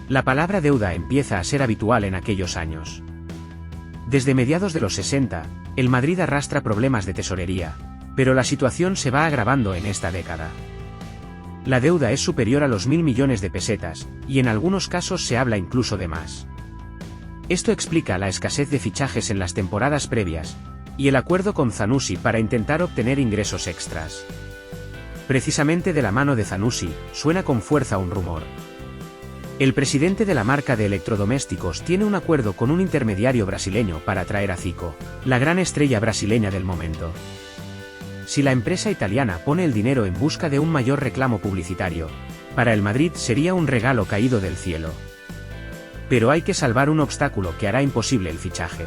La palabra deuda empieza a ser habitual en aquellos años. Desde mediados de los 60, el Madrid arrastra problemas de tesorería, pero la situación se va agravando en esta década. La deuda es superior a los 1.000 millones de pesetas, y en algunos casos se habla incluso de más. Esto explica la escasez de fichajes en las temporadas previas, y el acuerdo con Zanussi para intentar obtener ingresos extras. Precisamente de la mano de Zanussi, suena con fuerza un rumor. El presidente de la marca de electrodomésticos tiene un acuerdo con un intermediario brasileño para traer a Zico, la gran estrella brasileña del momento. Si la empresa italiana pone el dinero en busca de un mayor reclamo publicitario, para el Madrid sería un regalo caído del cielo. Pero hay que salvar un obstáculo que hará imposible el fichaje.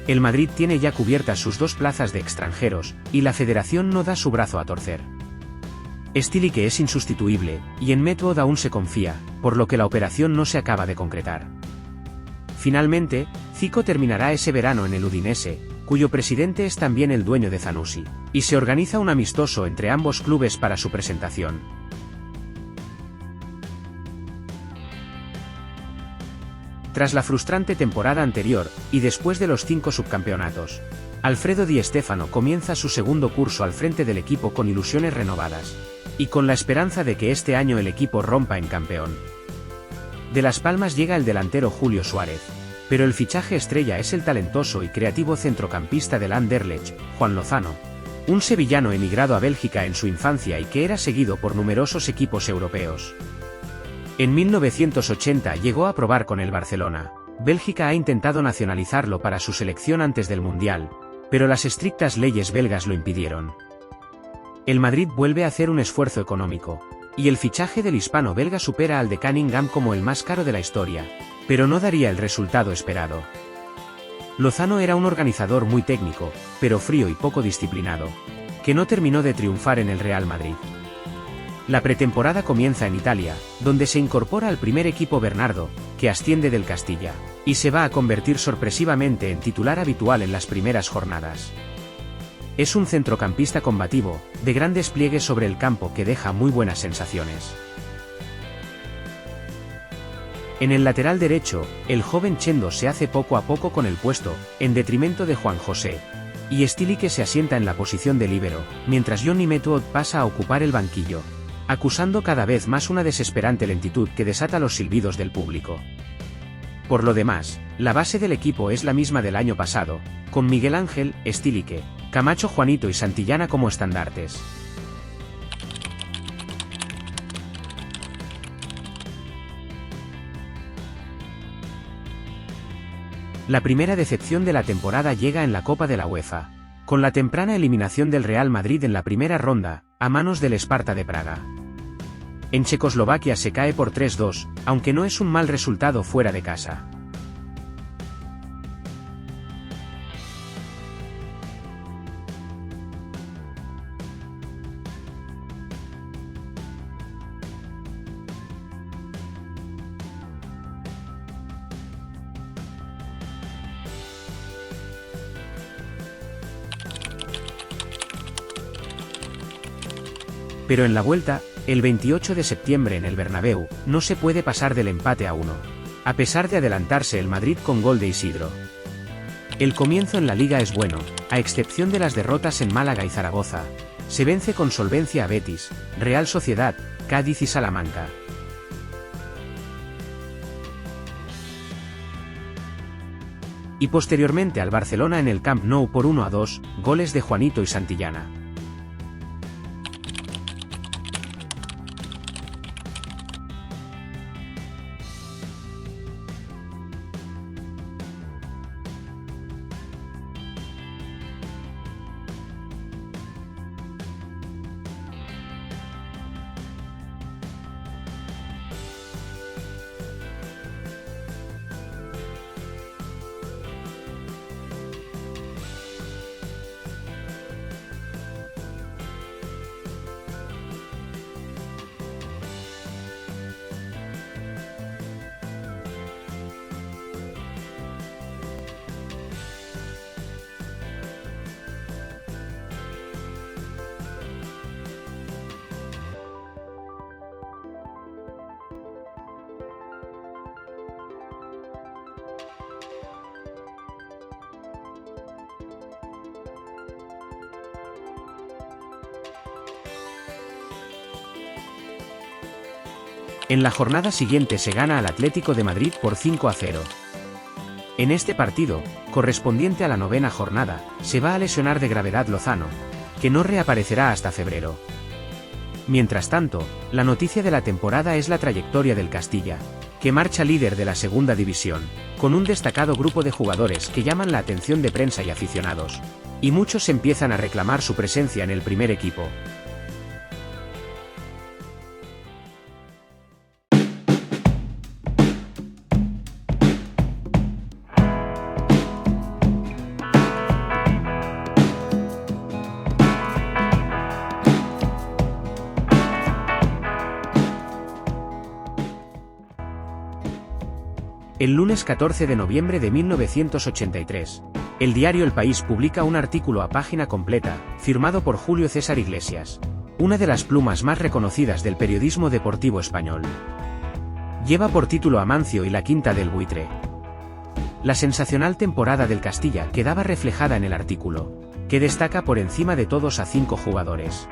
El Madrid tiene ya cubiertas sus 2 plazas de extranjeros, y la federación no da su brazo a torcer. Stilique es insustituible, y en Method aún se confía, por lo que la operación no se acaba de concretar. Finalmente, Zico terminará ese verano en el Udinese, cuyo presidente es también el dueño de Zanussi, y se organiza un amistoso entre ambos clubes para su presentación. Tras la frustrante temporada anterior, y después de los 5 subcampeonatos, Alfredo Di Stéfano comienza su segundo curso al frente del equipo con ilusiones renovadas, y con la esperanza de que este año el equipo rompa en campeón. De Las Palmas llega el delantero Julio Suárez, pero el fichaje estrella es el talentoso y creativo centrocampista del Anderlecht, Juan Lozano, un sevillano emigrado a Bélgica en su infancia y que era seguido por numerosos equipos europeos. En 1980 llegó a probar con el Barcelona. Bélgica ha intentado nacionalizarlo para su selección antes del Mundial, pero las estrictas leyes belgas lo impidieron. El Madrid vuelve a hacer un esfuerzo económico, y el fichaje del hispano-belga supera al de Cunningham como el más caro de la historia, pero no daría el resultado esperado. Lozano era un organizador muy técnico, pero frío y poco disciplinado, que no terminó de triunfar en el Real Madrid. La pretemporada comienza en Italia, donde se incorpora al primer equipo Bernardo, que asciende del Castilla, y se va a convertir sorpresivamente en titular habitual en las primeras jornadas. Es un centrocampista combativo, de gran despliegue sobre el campo que deja muy buenas sensaciones. En el lateral derecho, el joven Chendo se hace poco a poco con el puesto, en detrimento de Juan José, y Stilique se asienta en la posición de líbero, mientras Johnny Method pasa a ocupar el banquillo, acusando cada vez más una desesperante lentitud que desata los silbidos del público. Por lo demás, la base del equipo es la misma del año pasado, con Miguel Ángel, Stilique, Camacho, Juanito y Santillana como estandartes. La primera decepción de la temporada llega en la Copa de la UEFA, con la temprana eliminación del Real Madrid en la primera ronda, a manos del Sparta de Praga. En Checoslovaquia se cae por 3-2, aunque no es un mal resultado fuera de casa. Pero en la vuelta, el 28 de septiembre en el Bernabéu, no se puede pasar del empate a 1, a pesar de adelantarse el Madrid con gol de Isidro. El comienzo en la Liga es bueno, a excepción de las derrotas en Málaga y Zaragoza. Se vence con solvencia a Betis, Real Sociedad, Cádiz y Salamanca. Y posteriormente al Barcelona en el Camp Nou por 1-2, goles de Juanito y Santillana. En la jornada siguiente se gana al Atlético de Madrid por 5-0. En este partido, correspondiente a la 9ª jornada, se va a lesionar de gravedad Lozano, que no reaparecerá hasta febrero. Mientras tanto, la noticia de la temporada es la trayectoria del Castilla, que marcha líder de la segunda división, con un destacado grupo de jugadores que llaman la atención de prensa y aficionados, y muchos empiezan a reclamar su presencia en el primer equipo. El lunes 14 de noviembre de 1983, el diario El País publica un artículo a página completa, firmado por Julio César Iglesias, una de las plumas más reconocidas del periodismo deportivo español. Lleva por título Amancio y la quinta del buitre. La sensacional temporada del Castilla quedaba reflejada en el artículo, que destaca por encima de todos a 5 jugadores.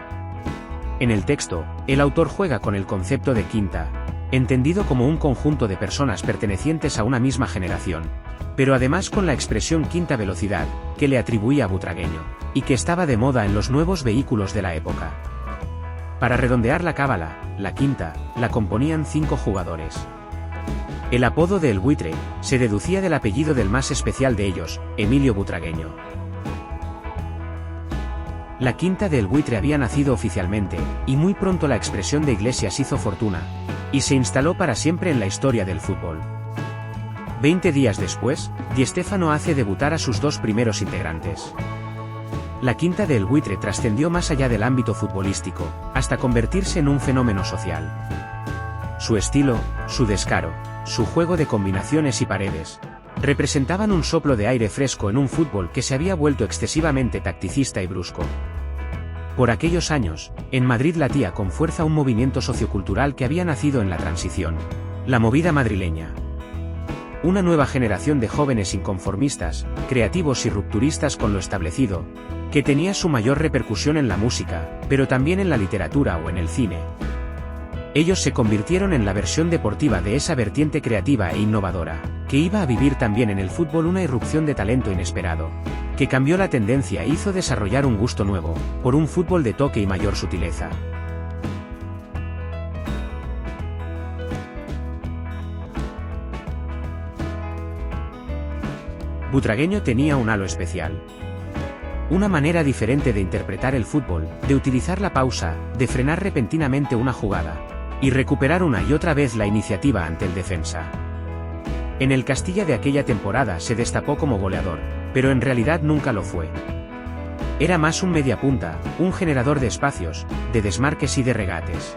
En el texto, el autor juega con el concepto de quinta, entendido como un conjunto de personas pertenecientes a una misma generación, pero además con la expresión quinta velocidad, que le atribuía a Butragueño, y que estaba de moda en los nuevos vehículos de la época. Para redondear la cábala, la quinta, la componían 5 jugadores. El apodo de El Buitre se deducía del apellido del más especial de ellos, Emilio Butragueño. La quinta de El Buitre había nacido oficialmente, y muy pronto la expresión de Iglesias hizo fortuna, y se instaló para siempre en la historia del fútbol. 20 días después, Di Stéfano hace debutar a sus 2 primeros integrantes. La quinta de El Buitre trascendió más allá del ámbito futbolístico, hasta convertirse en un fenómeno social. Su estilo, su descaro, su juego de combinaciones y paredes, representaban un soplo de aire fresco en un fútbol que se había vuelto excesivamente tacticista y brusco. Por aquellos años, en Madrid latía con fuerza un movimiento sociocultural que había nacido en la transición, la movida madrileña. Una nueva generación de jóvenes inconformistas, creativos y rupturistas con lo establecido, que tenía su mayor repercusión en la música, pero también en la literatura o en el cine. Ellos se convirtieron en la versión deportiva de esa vertiente creativa e innovadora, que iba a vivir también en el fútbol una irrupción de talento inesperado, que cambió la tendencia e hizo desarrollar un gusto nuevo, por un fútbol de toque y mayor sutileza. Butragueño tenía un halo especial. Una manera diferente de interpretar el fútbol, de utilizar la pausa, de frenar repentinamente una jugada, y recuperar una y otra vez la iniciativa ante el defensa. En el Castilla de aquella temporada se destapó como goleador, pero en realidad nunca lo fue. Era más un mediapunta, un generador de espacios, de desmarques y de regates.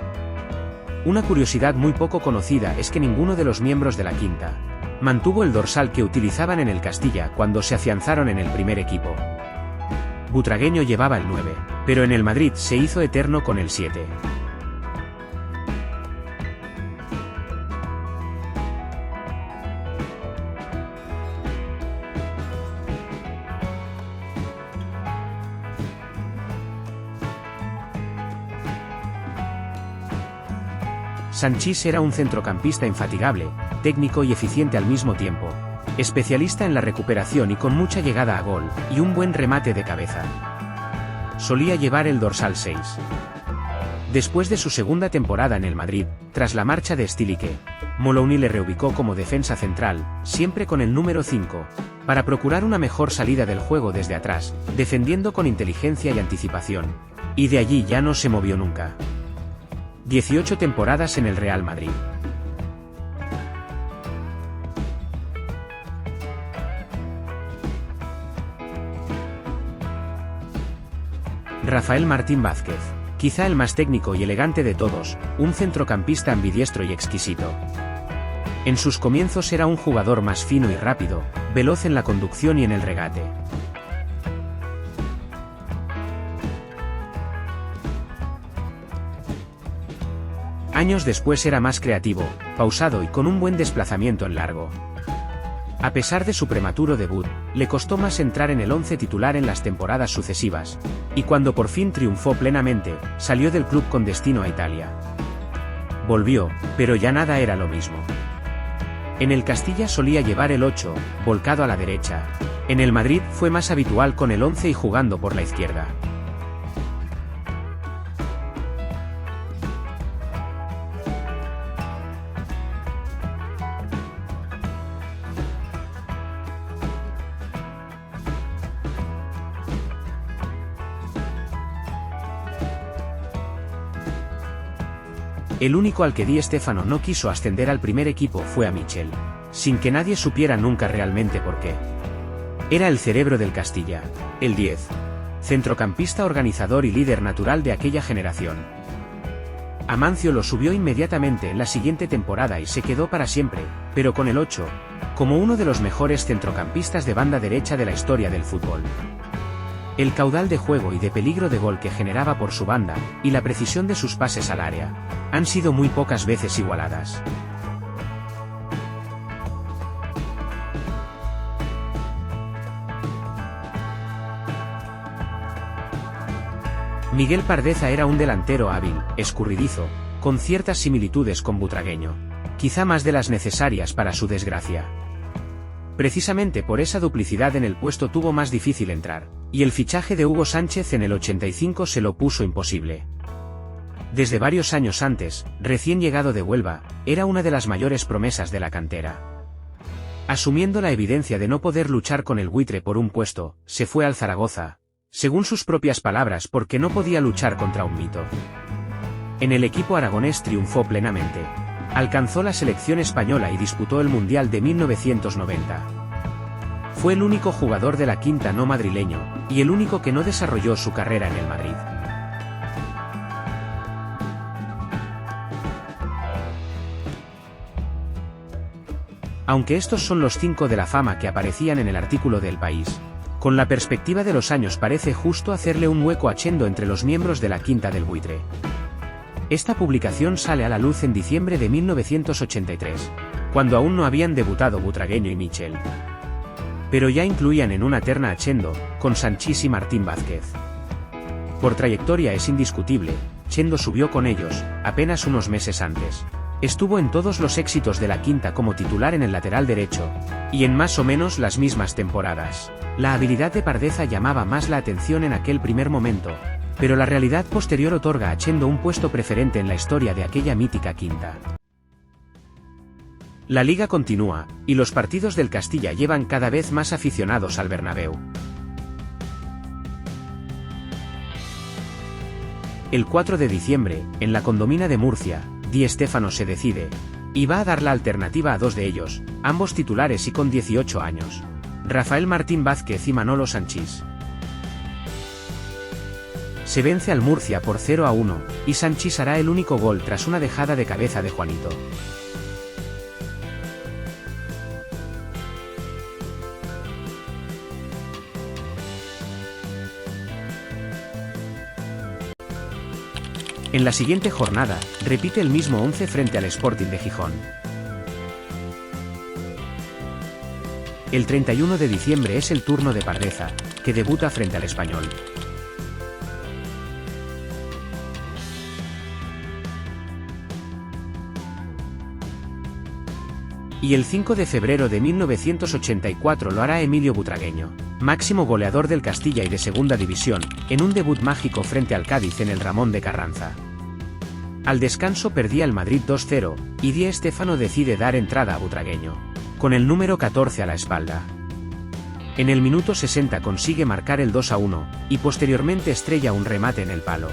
Una curiosidad muy poco conocida es que ninguno de los miembros de la quinta mantuvo el dorsal que utilizaban en el Castilla cuando se afianzaron en el primer equipo. Butragueño llevaba el 9, pero en el Madrid se hizo eterno con el 7. Sanchís era un centrocampista infatigable, técnico y eficiente al mismo tiempo, especialista en la recuperación y con mucha llegada a gol, y un buen remate de cabeza. Solía llevar el dorsal 6. Después de su segunda temporada en el Madrid, tras la marcha de Stilique, Molouni le reubicó como defensa central, siempre con el número 5, para procurar una mejor salida del juego desde atrás, defendiendo con inteligencia y anticipación. Y de allí ya no se movió nunca. 18 temporadas en el Real Madrid. Rafael Martín Vázquez, quizá el más técnico y elegante de todos, un centrocampista ambidiestro y exquisito. En sus comienzos era un jugador más fino y rápido, veloz en la conducción y en el regate. Años después era más creativo, pausado y con un buen desplazamiento en largo. A pesar de su prematuro debut, le costó más entrar en el 11 titular en las temporadas sucesivas, y cuando por fin triunfó plenamente, salió del club con destino a Italia. Volvió, pero ya nada era lo mismo. En el Castilla solía llevar el 8, volcado a la derecha. En el Madrid fue más habitual con el 11 y jugando por la izquierda. El único al que Di Stéfano no quiso ascender al primer equipo fue a Michel, sin que nadie supiera nunca realmente por qué. Era el cerebro del Castilla, el 10. Centrocampista organizador y líder natural de aquella generación. Amancio lo subió inmediatamente en la siguiente temporada y se quedó para siempre, pero con el 8, como uno de los mejores centrocampistas de banda derecha de la historia del fútbol. El caudal de juego y de peligro de gol que generaba por su banda, y la precisión de sus pases al área, han sido muy pocas veces igualadas. Miguel Pardeza era un delantero hábil, escurridizo, con ciertas similitudes con Butragueño, quizá más de las necesarias para su desgracia. Precisamente por esa duplicidad en el puesto tuvo más difícil entrar, y el fichaje de Hugo Sánchez en el 85 se lo puso imposible. Desde varios años antes, recién llegado de Huelva, era una de las mayores promesas de la cantera. Asumiendo la evidencia de no poder luchar con el buitre por un puesto, se fue al Zaragoza, según sus propias palabras, porque no podía luchar contra un mito. En el equipo aragonés triunfó plenamente. Alcanzó la selección española y disputó el Mundial de 1990. Fue el único jugador de la quinta no madrileño, y el único que no desarrolló su carrera en el Madrid. Aunque estos son los 5 de la fama que aparecían en el artículo de El País, con la perspectiva de los años parece justo hacerle un hueco a Chendo entre los miembros de la quinta del buitre. Esta publicación sale a la luz en diciembre de 1983, cuando aún no habían debutado Butragueño y Michel. Pero ya incluían en una terna a Chendo, con Sanchís y Martín Vázquez. Por trayectoria es indiscutible, Chendo subió con ellos, apenas unos meses antes. Estuvo en todos los éxitos de la quinta como titular en el lateral derecho, y en más o menos las mismas temporadas. La habilidad de Pardeza llamaba más la atención en aquel primer momento, pero la realidad posterior otorga a Chendo un puesto preferente en la historia de aquella mítica quinta. La liga continúa, y los partidos del Castilla llevan cada vez más aficionados al Bernabéu. El 4 de diciembre, en la Condomina de Murcia, Di Stéfano se decide, y va a dar la alternativa a 2 de ellos, ambos titulares y con 18 años. Rafael Martín Vázquez y Manolo Sanchís. Se vence al Murcia por 0-1, y Sanchís hará el único gol tras una dejada de cabeza de Juanito. En la siguiente jornada, repite el mismo 11 frente al Sporting de Gijón. El 31 de diciembre es el turno de Pardeza, que debuta frente al Español. Y el 5 de febrero de 1984 lo hará Emilio Butragueño, máximo goleador del Castilla y de Segunda División, en un debut mágico frente al Cádiz en el Ramón de Carranza. Al descanso perdía el Madrid 2-0, y Di Stéfano decide dar entrada a Butragueño, con el número 14 a la espalda. En el minuto 60 consigue marcar el 2-1, y posteriormente estrella un remate en el palo.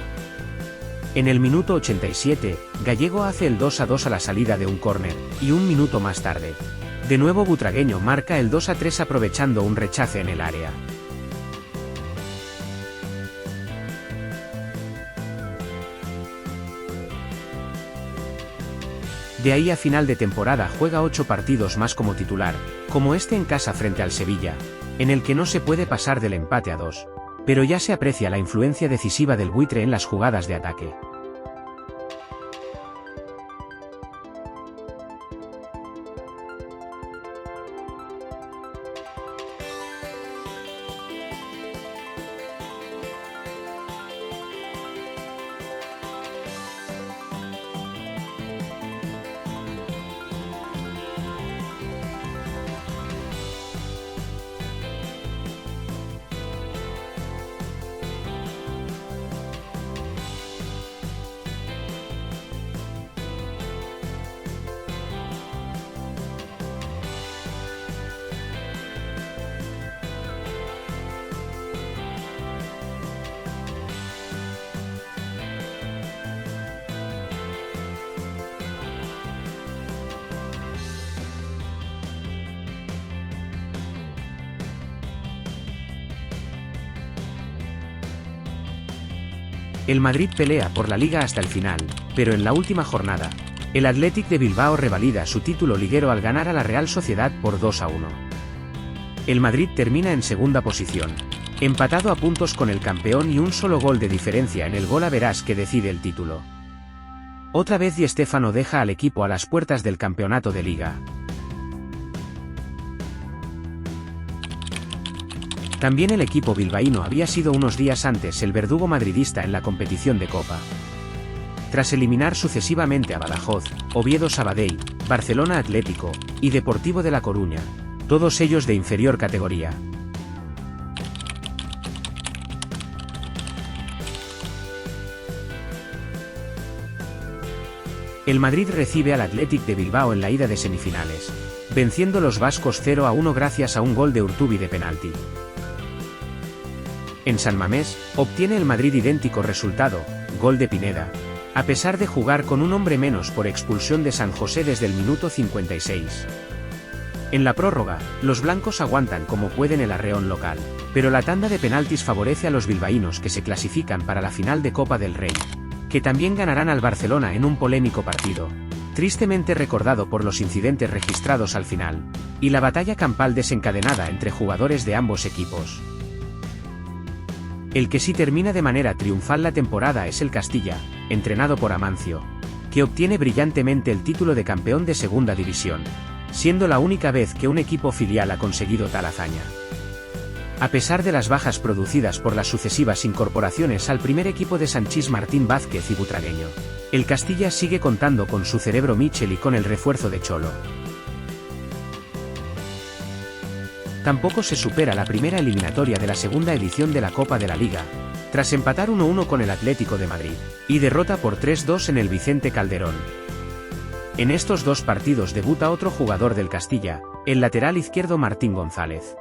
En el minuto 87, Gallego hace el 2-2 a la salida de un córner, y un minuto más tarde, de nuevo Butragueño marca el 2-3 aprovechando un rechace en el área. De ahí a final de temporada juega 8 partidos más como titular, como este en casa frente al Sevilla, en el que no se puede pasar del empate a 2. Pero ya se aprecia la influencia decisiva del buitre en las jugadas de ataque. El Madrid pelea por la Liga hasta el final, pero en la última jornada, el Athletic de Bilbao revalida su título liguero al ganar a la Real Sociedad por 2-1. El Madrid termina en segunda posición, empatado a puntos con el campeón y un solo gol de diferencia en el gol a verás que decide el título. Otra vez Di Stéfano deja al equipo a las puertas del campeonato de Liga. También el equipo bilbaíno había sido unos días antes el verdugo madridista en la competición de Copa. Tras eliminar sucesivamente a Badajoz, Oviedo Sabadell, Barcelona Atlético y Deportivo de La Coruña, todos ellos de inferior categoría. El Madrid recibe al Athletic de Bilbao en la ida de semifinales, venciendo los vascos 0-1 gracias a un gol de Urtubi de penalti. En San Mamés, obtiene el Madrid idéntico resultado, gol de Pineda, a pesar de jugar con un hombre menos por expulsión de San José desde el minuto 56. En la prórroga, los blancos aguantan como pueden el arreón local, pero la tanda de penaltis favorece a los bilbaínos que se clasifican para la final de Copa del Rey, que también ganarán al Barcelona en un polémico partido, tristemente recordado por los incidentes registrados al final, y la batalla campal desencadenada entre jugadores de ambos equipos. El que sí termina de manera triunfal la temporada es el Castilla, entrenado por Amancio, que obtiene brillantemente el título de campeón de Segunda División, siendo la única vez que un equipo filial ha conseguido tal hazaña. A pesar de las bajas producidas por las sucesivas incorporaciones al primer equipo de Sanchís Martín Vázquez y Butragueño, el Castilla sigue contando con su cerebro Michel y con el refuerzo de Cholo. Tampoco se supera la primera eliminatoria de la segunda edición de la Copa de la Liga, tras empatar 1-1 con el Atlético de Madrid, y derrota por 3-2 en el Vicente Calderón. En estos dos partidos debuta otro jugador del Castilla, el lateral izquierdo Martín González.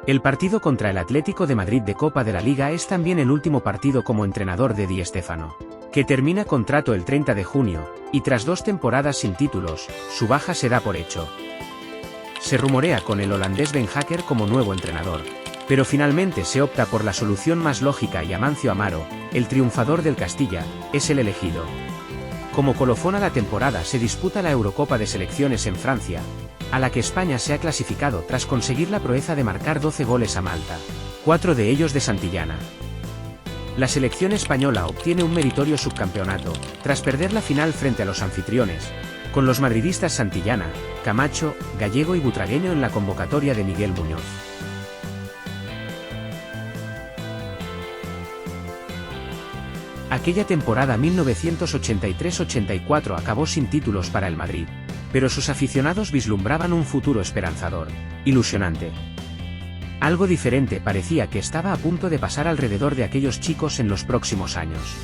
El partido contra el Atlético de Madrid de Copa de la Liga es también el último partido como entrenador de Di Stéfano, que termina contrato el 30 de junio, y tras 2 temporadas sin títulos, su baja se da por hecho. Se rumorea con el holandés Ben Hacker como nuevo entrenador, pero finalmente se opta por la solución más lógica y Amancio Amaro, el triunfador del Castilla, es el elegido. Como colofón a la temporada se disputa la Eurocopa de Selecciones en Francia, a la que España se ha clasificado tras conseguir la proeza de marcar 12 goles a Malta, 4 de ellos de Santillana. La selección española obtiene un meritorio subcampeonato, tras perder la final frente a los anfitriones, con los madridistas Santillana, Camacho, Gallego y Butragueño en la convocatoria de Miguel Muñoz. Aquella temporada 1983-84 acabó sin títulos para el Madrid, pero sus aficionados vislumbraban un futuro esperanzador, ilusionante. Algo diferente parecía que estaba a punto de pasar alrededor de aquellos chicos en los próximos años.